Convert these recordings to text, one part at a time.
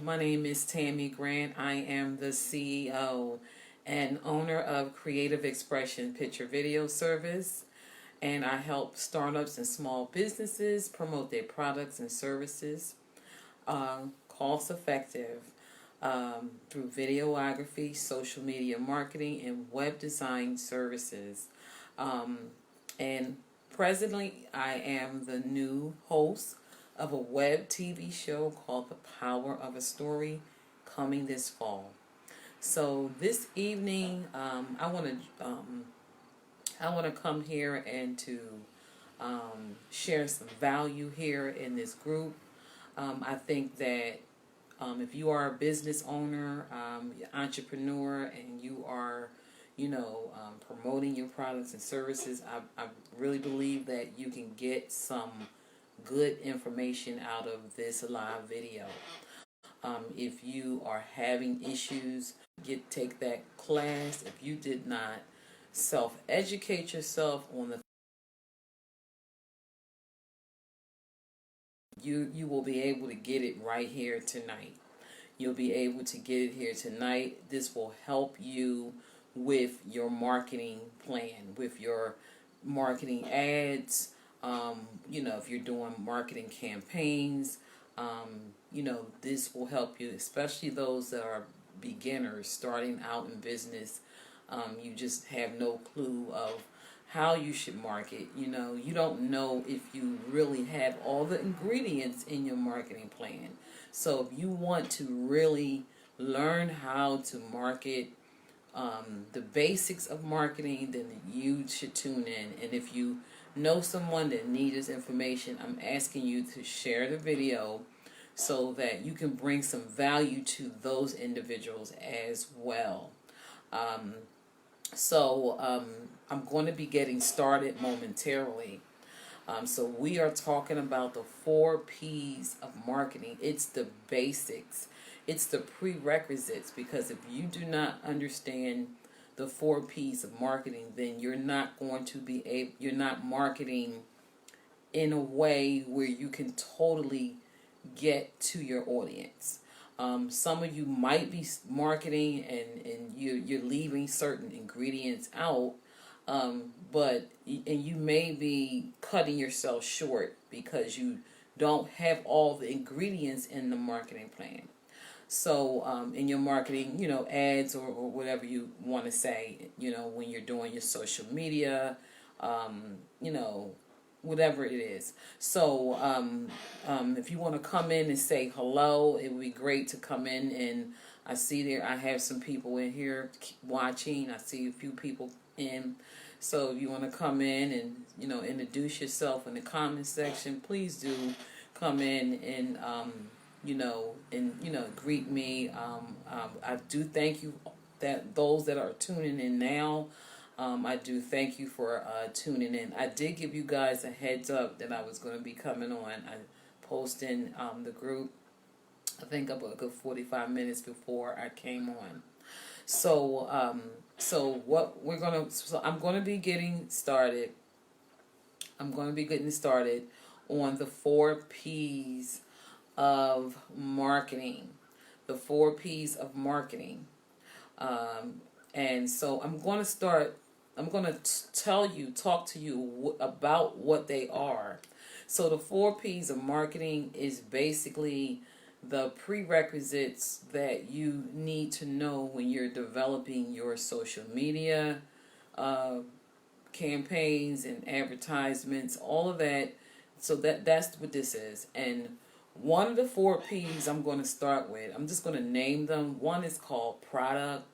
My name is Tammy Grant. I am the CEO and owner of Creative Expression Picture Video Service, and I help startups and small businesses promote their products and services cost effective through videography, social media marketing, and web design services. Um, and presently, I am the new host of a web TV show called The Power of a Story, coming this fall. So this evening, I want to come here and to share some value here in this group. I think that if you are a business owner, entrepreneur, and you are, promoting your products and services, I really believe that you can get some good information out of this live video. If you are having issues, take that class. If you did not self-educate yourself on the you will be able to get it right here tonight. You'll be able to get it here tonight. This will help you with your marketing plan, with your marketing ads. If you're doing marketing campaigns, this will help you, especially those that are beginners starting out in business. You just have no clue of how you should market. You don't know if you really have all the ingredients in your marketing plan. So if you want to really learn how to market, the basics of marketing, then you should tune in. And if you know someone that needs this information, I'm asking you to share the video so that you can bring some value to those individuals as well. I'm going to be getting started momentarily. So we are talking about the 4 P's of marketing. It's the basics. It's the prerequisites, because if you do not understand the 4 P's of marketing, then you're not going to you're not marketing in a way where you can totally get to your audience. Some of you might be marketing and you're leaving certain ingredients out, but you may be cutting yourself short because you don't have all the ingredients in the marketing plan. So in your marketing, ads or whatever you want to say, when you're doing your social media, you know, whatever it is. So if you want to come in and say hello, it would be great to come in. And I see I have some people in here watching. I see a few people in. So if you want to come in and, introduce yourself in the comment section, please do come in and, greet me. I do thank you that those that are tuning in now. I do thank you for tuning in. I did give you guys a heads up that I was going to be coming on. I posted in the group, I think, about a good 45 minutes before I came on. So I'm going to be getting started. I'm going to be getting started on the 4 P's of marketing. The 4 P's of marketing. And so I'm going to talk to you about what they are. So the 4 P's of marketing is basically the prerequisites that you need to know when you're developing your social media campaigns and advertisements, all of that. So that's what this is. And one of the 4 P's I'm going to start with, I'm just going to name them. One is called product.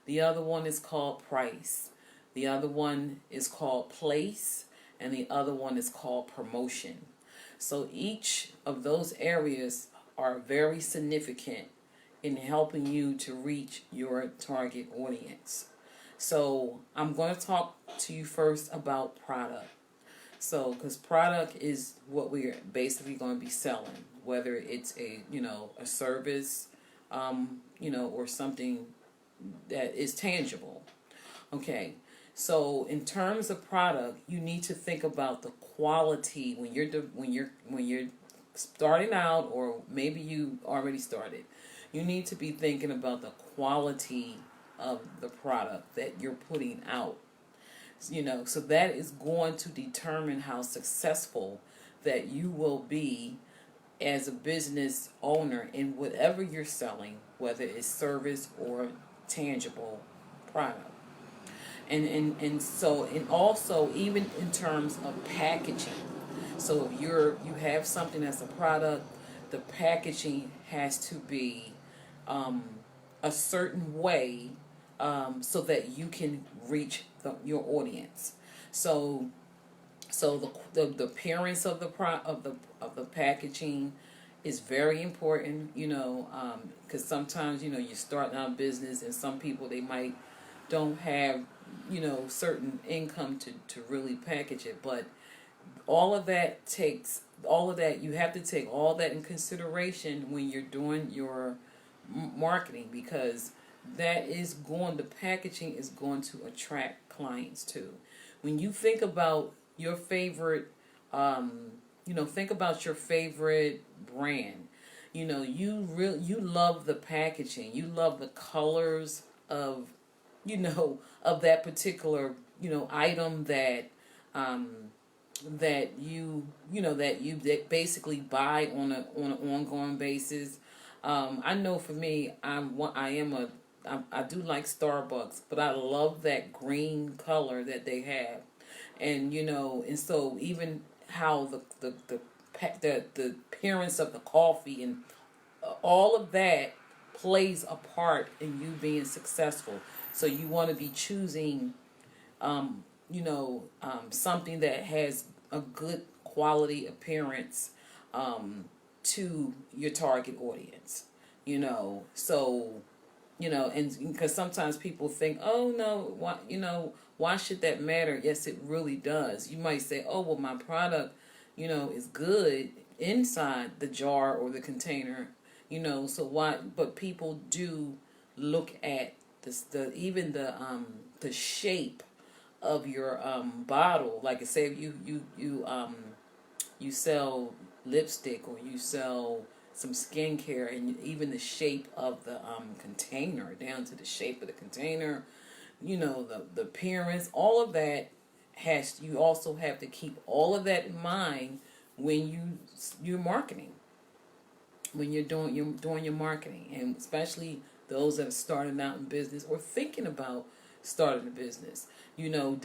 The other one is called price. The other one is called place. And the other one is called promotion. So each of those areas are very significant in helping you to reach your target audience. So I'm going to talk to you first about product. So, because product is what we're basically going to be selling, whether it's a service, or something that is tangible. Okay. So in terms of product, you need to think about the quality when you're starting out, or maybe you already started, you need to be thinking about the quality of the product that you're putting out. So that is going to determine how successful that you will be as a business owner in whatever you're selling, whether it's service or tangible product. And also even in terms of packaging. So if you have something that's a product, the packaging has to be a certain way, so that you can reach your audience. So the appearance of the packaging is very important. Because sometimes you're starting out business, and some people, they might don't have certain income to really package it. But all of that you have to take all that in consideration when you're doing your marketing, because the packaging is going to attract clients too. When you think about your favorite, think about your favorite brand. You love the packaging. You love the colors of that particular item that basically buy on an ongoing basis. I know for me, I do like Starbucks, but I love that green color that they have, and so even how the appearance of the coffee and all of that plays a part in you being successful. So you want to be choosing, something that has a good quality appearance, to your target audience. And because sometimes people think, oh no, why should that matter? Yes, it really does. You might say, oh well, my product, is good inside the jar or the container, so why? But people do look at the shape of your bottle. Like I say, if you sell lipstick, or you sell some skincare, and even the shape of the container, down to the shape of the container, the appearance, all of that you also have to keep all of that in mind when you're marketing, when you're doing your marketing, and especially those that are starting out in business or thinking about starting a business. The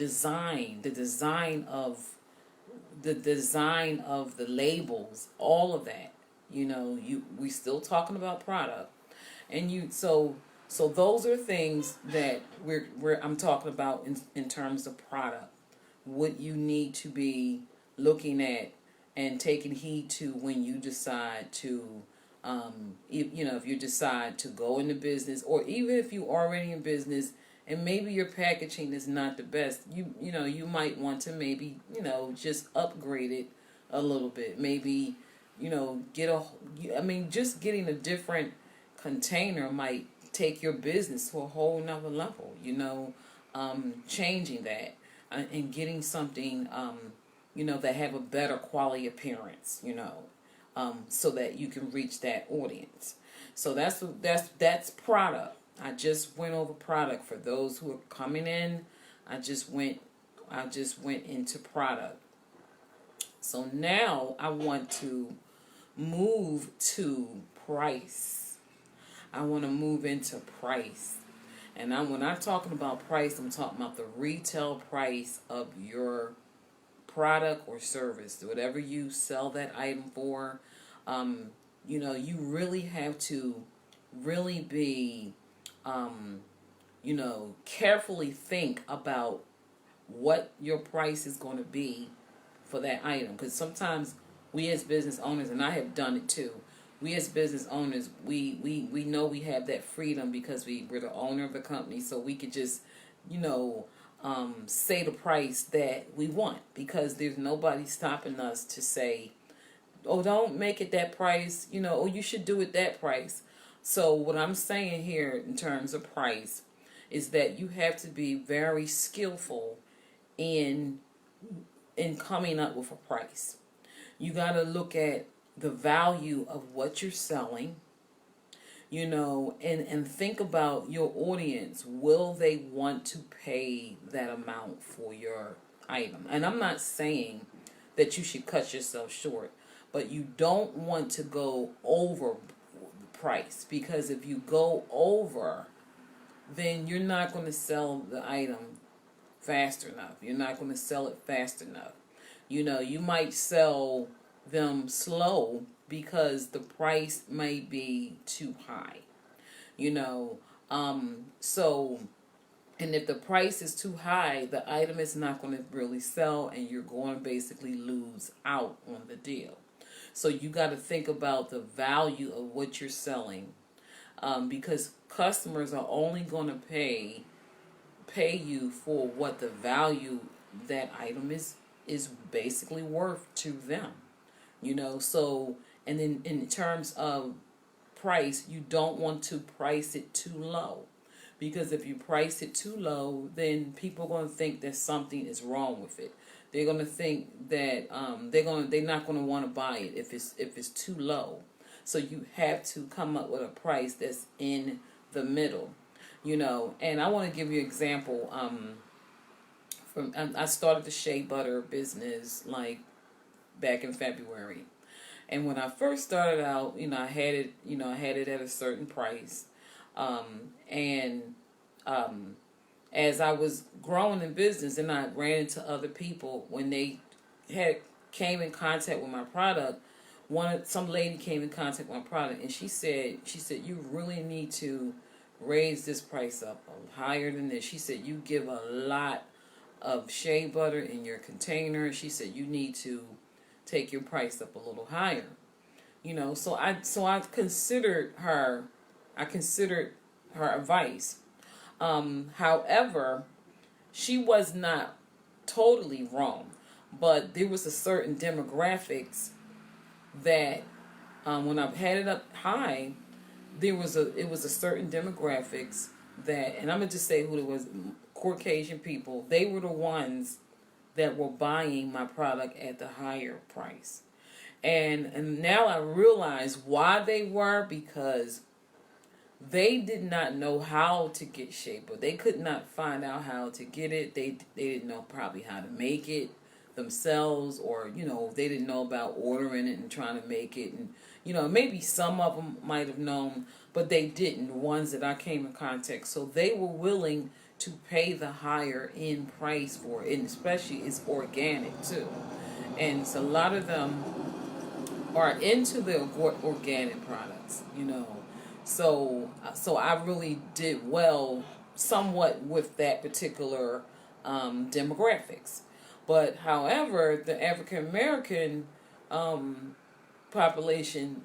design of the labels, all of that. We still talking about product, and so those are things that I'm talking about in terms of product. What you need to be looking at and taking heed to when you decide to, if you decide to go into business, or even if you're already in business and maybe your packaging is not the best, you might want to maybe, just upgrade it a little bit. Maybe, just getting a different container might take your business to a whole nother level, changing that, and getting something, that have a better quality appearance, so that you can reach that audience. So that's product. I just went over product for those who are coming in. I just went into product. So now I want to move to price. I want to move into price. And when I'm talking about price, I'm talking about the retail price of your product or service, whatever you sell that item for. You really have to really be, carefully think about what your price is going to be for that item. Because sometimes we as business owners, and I have done it too, we as business owners, we know we have that freedom because we're the owner of the company, so we could just, say the price that we want, because there's nobody stopping us to say, oh, don't make it that price, oh, you should do it that price. So what I'm saying here in terms of price is that you have to be very skillful in coming up with a price. You got to look at the value of what you're selling, and think about your audience. Will they want to pay that amount for your item? And I'm not saying that you should cut yourself short, but you don't want to go over the price, because if you go over, then you're not going to sell the item fast enough. You're not going to sell it fast enough. You might sell them slow because the price may be too high. So, and if the price is too high, the item is not going to really sell, and you're going to basically lose out on the deal. So you got to think about the value of what you're selling, because customers are only going to pay you for what the value that item is basically worth to them. So, and then in terms of price, you don't want to price it too low, because if you price it too low, then people are going to think that something is wrong with it. They're going to think that they're not going to want to buy it if it's too low. So you have to come up with a price that's in the middle. And I want to give you an example. I started the shea butter business like back in February. And when I first started out, I had it at a certain price. As I was growing in business, and I ran into other people when they came in contact with my product. Some lady came in contact with my product, and she said, you really need to raise this price up higher than this. She said, you give a lot of shea butter in your container. She said, you need to take your price up a little higher. So I considered her advice. However, she was not totally wrong, but there was a certain demographics that when I had it up high, it was a certain demographics that, and I'm gonna just say who it was, Caucasian people. They were the ones that were buying my product at the higher price. And now I realize why they were, because they did not know how to get shea butter. They could not find out how to get it. They didn't know probably how to make it themselves, or they didn't know about ordering it and trying to make it. And maybe some of them might have known, but they didn't. The ones that I came in contact, so they were willing to pay the higher end price for it, and especially it's organic too. And so a lot of them are into the organic products, So I really did well somewhat with that particular demographics. But however, the African American population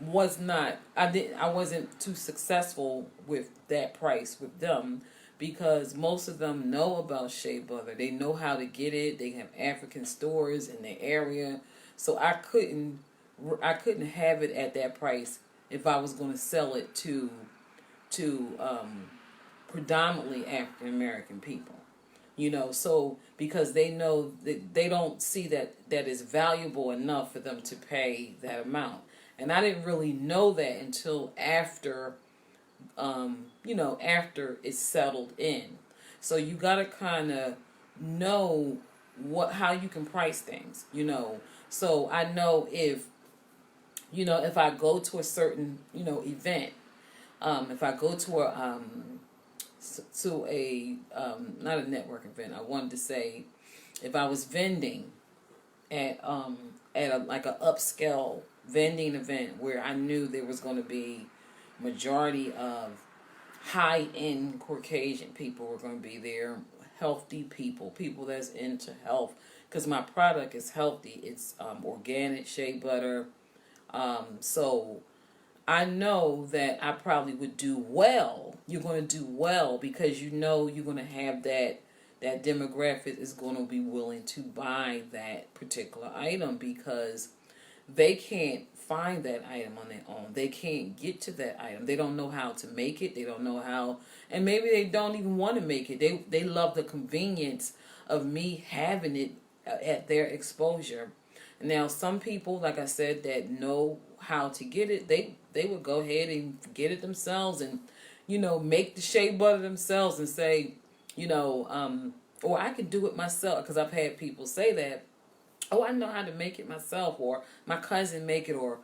was not. I wasn't too successful with that price with them, because most of them know about shea butter. They know how to get it. They have African stores in their area. So I couldn't have it at that price if I was going to sell it to predominantly African American people. So because they know that they don't see that is valuable enough for them to pay that amount. And I didn't really know that until after after it's settled in. So you got to kind of know how you can price things, So I know if I go to a certain, event, if I go to a not a network event, I wanted to say, if I was vending at like a upscale vending event where I knew there was going to be majority of high-end Caucasian people were going to be there, healthy people that's into health, because my product is healthy. It's organic shea butter. So I know that I probably would do well. You're going to do well because you're going to have that demographic is going to be willing to buy that particular item, because they can't find that item on their own. They can't get to that item. They don't know how to make it. They don't know how, and maybe they don't even want to make it. They love the convenience of me having it at their exposure. Now, some people, like I said, that know how to get it, they would go ahead and get it themselves, and make the shea butter themselves, and say, or I can do it myself, because I've had people say that, oh, I know how to make it myself, or my cousin make it, or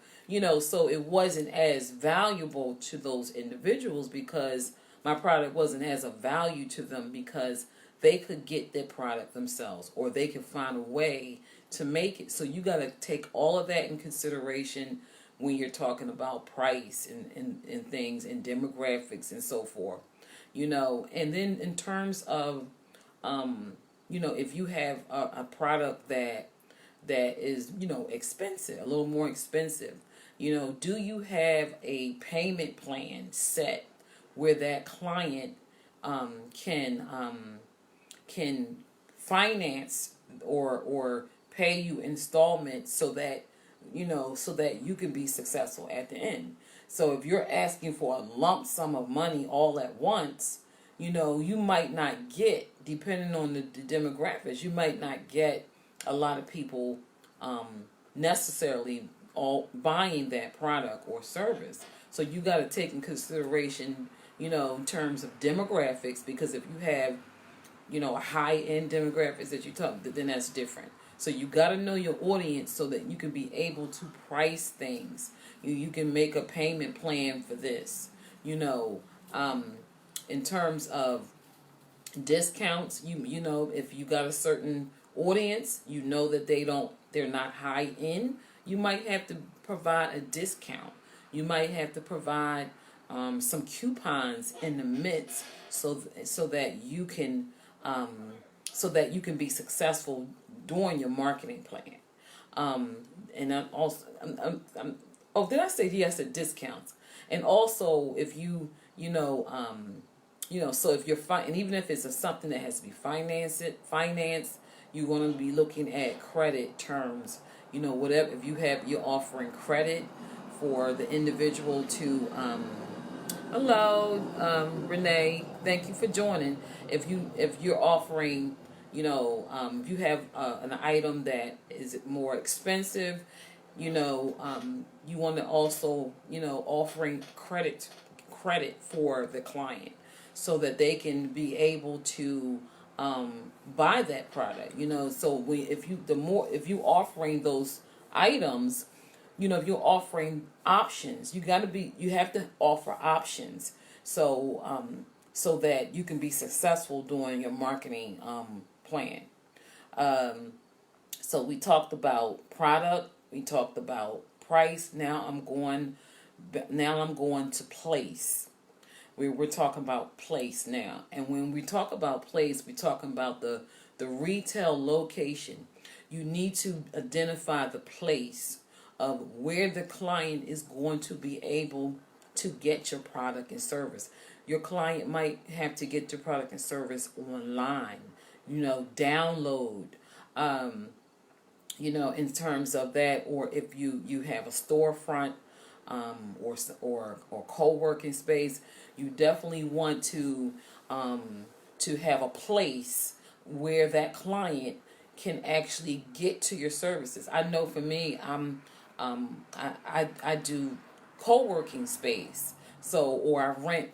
so it wasn't as valuable to those individuals, because my product wasn't as of value to them, because they could get their product themselves, or they could find a way to make it. So you got to take all of that in consideration when you're talking about price and things and demographics and so forth. And then in terms of if you have a product that is expensive, a little more expensive, do you have a payment plan set where that client can finance or pay you installments, so that you can be successful at the end. So if you're asking for a lump sum of money all at once, you might not get, depending on the demographics, you might not get a lot of people necessarily all buying that product or service. So you got to take in consideration, in terms of demographics, because if you have, a high-end demographics that you talk, then that's different. So you got to know your audience so that you can be able to price things. You can make a payment plan for this. In terms of discounts, if you got a certain audience, that they're not high end, you might have to provide a discount. You might have to provide some coupons in the midst, so that you can be successful during your marketing plan. And I'm also, oh, did I say yes? I said discounts. And also, if so if you're and even if it's something that has to be financed, you're going to be looking at credit terms. Whatever, if you're offering credit for the individual to, hello, Renee, thank you for joining. If you're offering, if you have an item that is more expensive, you want to also, offering credit for the client, so that they can be able to buy that product. So if you offering those items, if you're offering options, you have to offer options, so that you can be successful during your marketing plan. So we talked about product, we talked about price. Now I'm going to place. We're talking about place now. And when we talk about place, we're talking about the retail location. You need to identify the place of where the client is going to be able to get your product and service. Your client might have to get your product and service online, download, in terms of that, or if you have a storefront, or co-working space, you definitely want to have a place where that client can actually get to your services. I know for me, I do co-working space, or I rent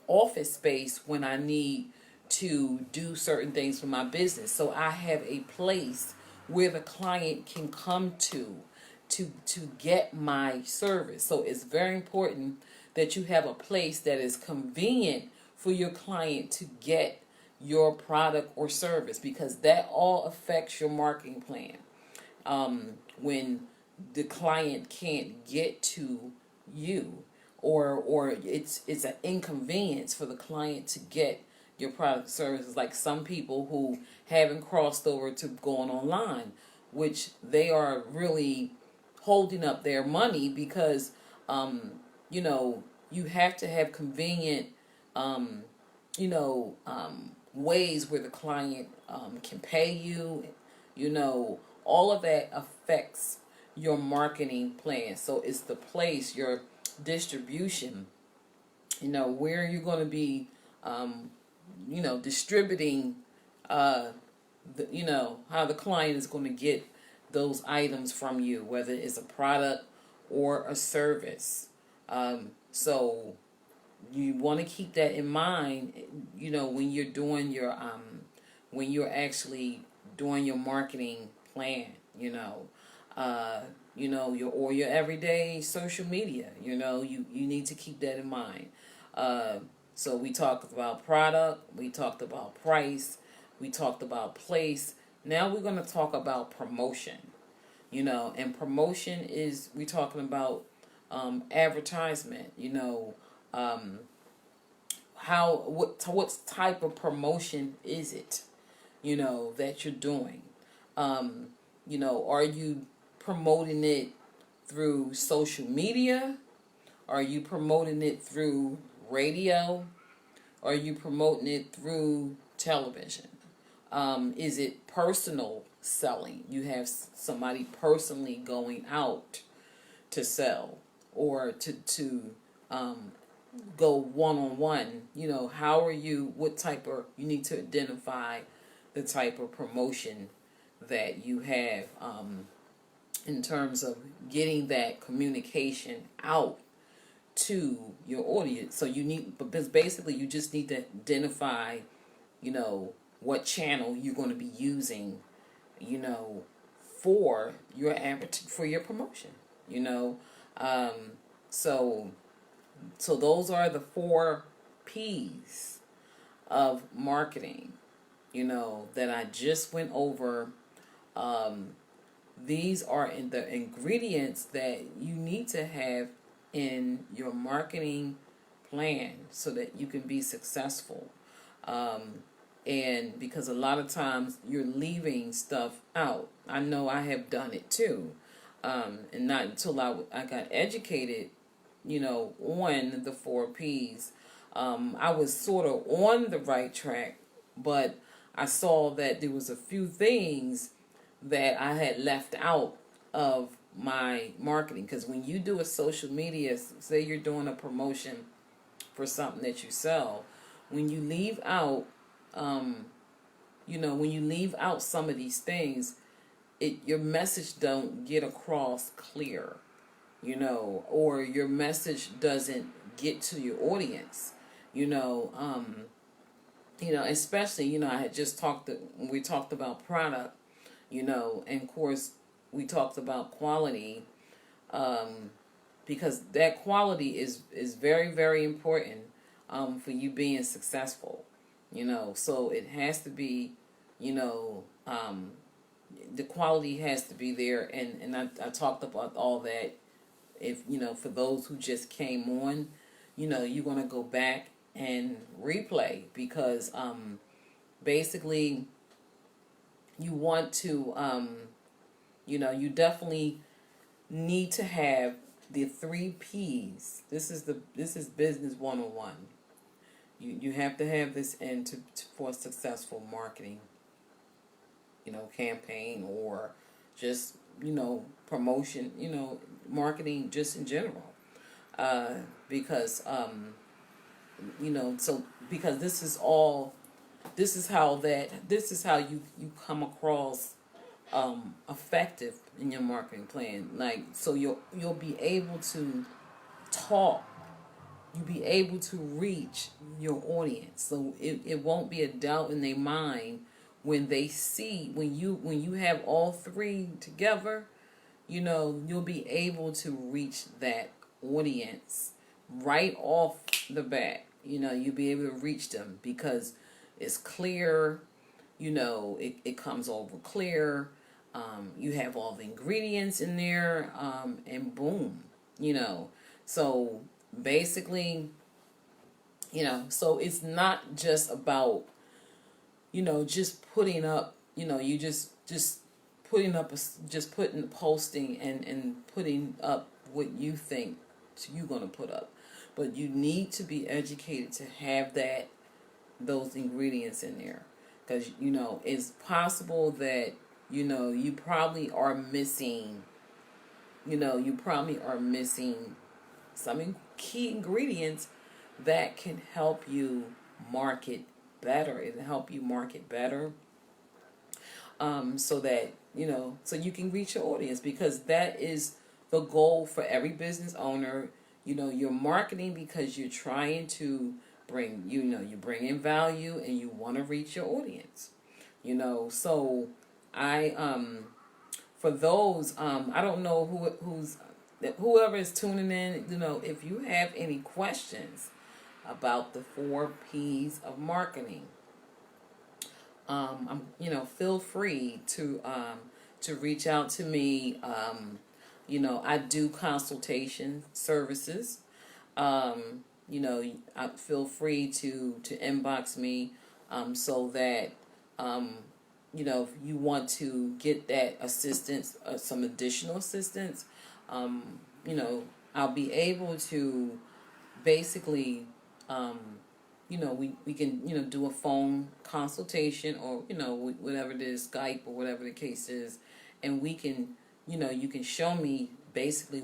office space when I need to do certain things for my business. So I have a place where the client can come to get my service. So it's very important that you have a place that is convenient for your client to get your product or service, because that all affects your marketing plan. When the client can't get to you, or it's an inconvenience for the client to get your product or services, like some people who haven't crossed over to going online, which they are really holding up their money, because you have to have convenient ways where the client can pay you. All of that affects your marketing plan. So it's the place, your distribution, where you're going to be distributing, how the client is going to get those items from you, whether it's a product or a service. So you want to keep that in mind, when you're doing when you're actually doing your marketing plan, your everyday social media, you need to keep that in mind. So we talked about product, we talked about price, we talked about place. Now we're going to talk about promotion, and promotion is, we're talking about advertisement, what type of promotion is it, that you're doing? Are you promoting it through social media? Are you promoting it through radio? Are you promoting it through television? Is it personal selling? You have somebody personally going out to sell, or to go one-on-one. How are you, what type of, you need to identify the type of promotion that you have, in terms of getting that communication out to your audience. So because basically you just need to identify, what channel you're going to be using, for your promotion, so those are the 4 P's of marketing, that I just went over. These are in the ingredients that you need to have in your marketing plan so that you can be successful. And because a lot of times you're leaving stuff out. I know I have done it too. And not until I got educated, on the 4 P's. I was sort of on the right track, but I saw that there was a few things that I had left out of my marketing. Because when you do a social media, say you're doing a promotion for something that you sell, when you leave out, some of these things, your message don't get across clear, or your message doesn't get to your audience, especially, I had just we talked about product, and of course we talked about quality, because that quality is very, very important, for you being successful, so it has to be, the quality has to be there, and I talked about all that. If for those who just came on, you're going to go back and replay, because basically you want to, you definitely need to have the 3 P's. This is business 101. You have to have this for a successful marketing, campaign, or just, promotion, marketing just in general. Because, because this is how you come across, effective in your marketing plan. Like, so you'll be able to talk, you'll be able to reach your audience. So it won't be a doubt in their mind when they see, when you have all 3 together, you'll be able to reach that audience right off the bat. You'll be able to reach them because it's clear, it comes over clear. You have all the ingredients in there, and boom, so basically, so it's not just about, just putting up, you just putting up, just putting, posting and putting up what you think you're going to put up. But you need to be educated to have those ingredients in there. Because, it's possible that, you probably are missing, some key ingredients that can help you market better. It'll help you market better, so that so you can reach your audience, because that is the goal for every business owner. You're marketing because you're trying to you bring in value and you want to reach your audience. So I for those I don't know whoever is tuning in, if you have any questions about the 4 P's of marketing, feel free to reach out to me. I do consultation services. I feel free to inbox me, so that if you want to get that assistance, some additional assistance, um, I'll be able to basically, we can, do a phone consultation, or, whatever it is, Skype or whatever the case is. And we can, you can show me basically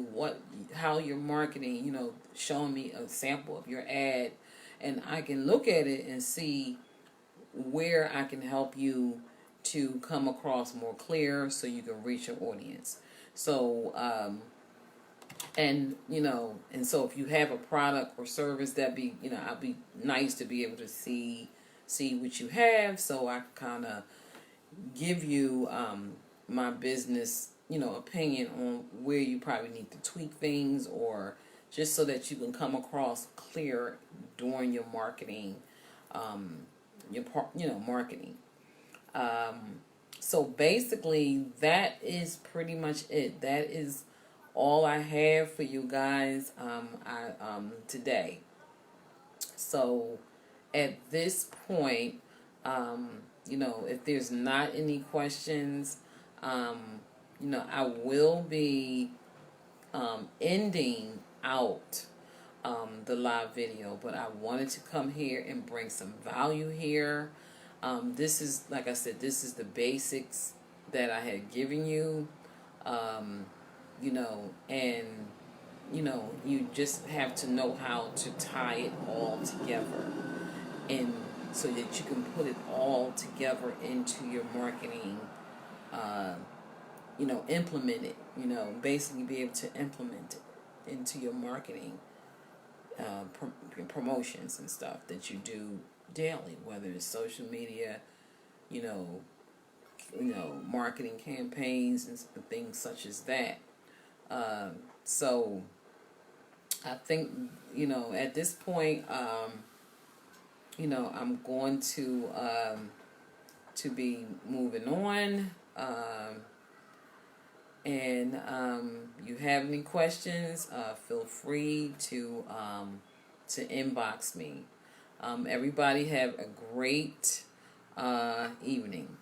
how you're marketing, showing me a sample of your ad, and I can look at it and see where I can help you to come across more clear so you can reach your audience. So, and so if you have a product or service, I'll be nice to be able to see what you have, so I kind of give you my business, opinion on where you probably need to tweak things, or just so that you can come across clear during your marketing, marketing. So basically, that is pretty much it. That is all I have for you guys today. So at this point, if there's not any questions, I will be ending out the live video, but I wanted to come here and bring some value here. This is, like I said, this is the basics that I had given you, and you just have to know how to tie it all together, and so that you can put it all together into your marketing, implement it, basically be able to implement it into your marketing, promotions and stuff that you do daily, whether it's social media, you know, marketing campaigns and things such as that. So I think, at this point, I'm going to be moving on. And you have any questions, feel free to inbox me. Everybody have a great evening.